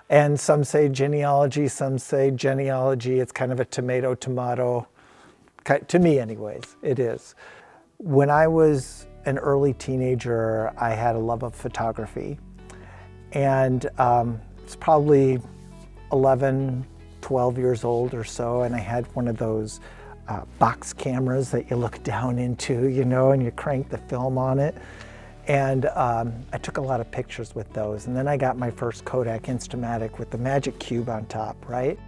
And some say genealogy, some say genealogy. It's kind of a tomato, to me anyways, it is. When I was an early teenager, I had a love of photography. And it's probably 11, 12 years old or so, and I had one of those box cameras that you look down into, you know, and you crank the film on it. And I took a lot of pictures with those. And then I got my first Kodak Instamatic with the magic cube on top, right?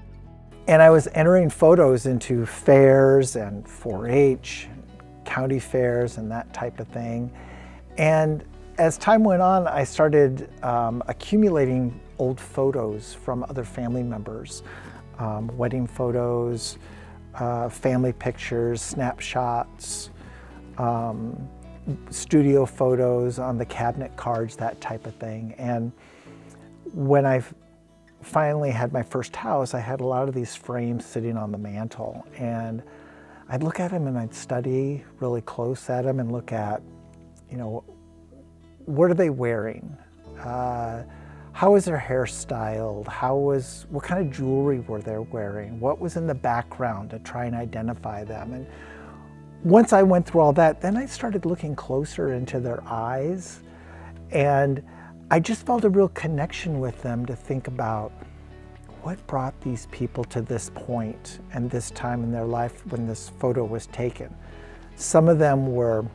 And I was entering photos into fairs and 4-H, county fairs and that type of thing. And as time went on, I started accumulating old photos from other family members, wedding photos, family pictures, snapshots, studio photos on the cabinet cards, that type of thing. And when I finally had my first house, I had a lot of these frames sitting on the mantle, and I'd look at them and I'd study really close at them and look at, you know, what are they wearing? How was their hair styled? What kind of jewelry were they wearing? What was in the background to try and identify them? And once I went through all that, then I started looking closer into their eyes, and I just felt a real connection with them to think about what brought these people to this point and this time in their life when this photo was taken. Some of them were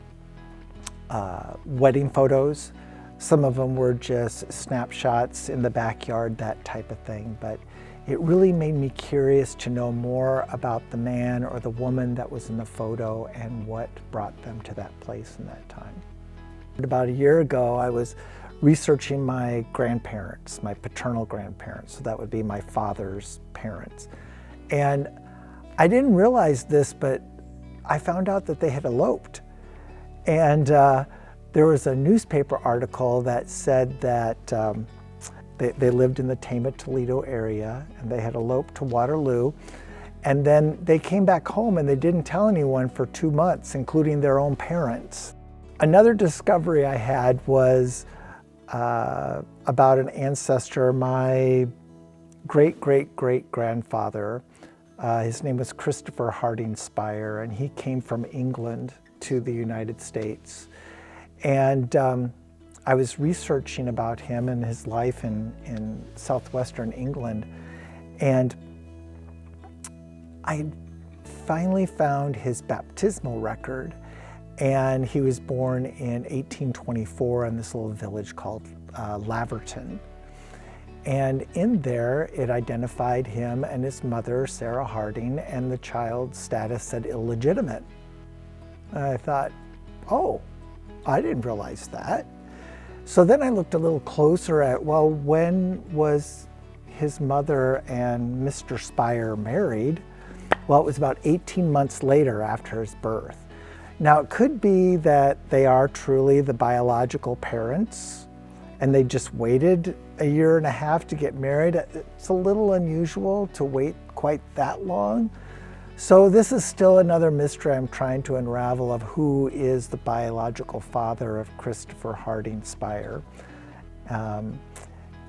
wedding photos. Some of them were just snapshots in the backyard, that type of thing. But it really made me curious to know more about the man or the woman that was in the photo and what brought them to that place in that time. About a year ago, I was researching my grandparents, my paternal grandparents. So that would be my father's parents. And I didn't realize this, but I found out that they had eloped. And there was a newspaper article that said that they lived in the Tama-Toledo area, and they had eloped to Waterloo. And then they came back home and they didn't tell anyone for 2 months, including their own parents. Another discovery I had was about an ancestor, my great-great-great-grandfather. His name was Christopher Harding Spire, and he came from England to the United States. And I was researching about him and his life in southwestern England, and I finally found his baptismal record. And he was born in 1824 in this little village called Laverton. And in there, it identified him and his mother, Sarah Harding, and the child's status said illegitimate. And I thought, oh, I didn't realize that. So then I looked a little closer at, well, when was his mother and Mr. Spire married? Well, it was about 18 months later after his birth. Now, it could be that they are truly the biological parents and they just waited a year and a half to get married. It's a little unusual to wait quite that long. So this is still another mystery I'm trying to unravel of who is the biological father of Christopher Harding Spire,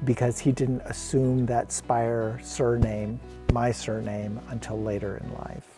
because he didn't assume that Spire surname, my surname, until later in life.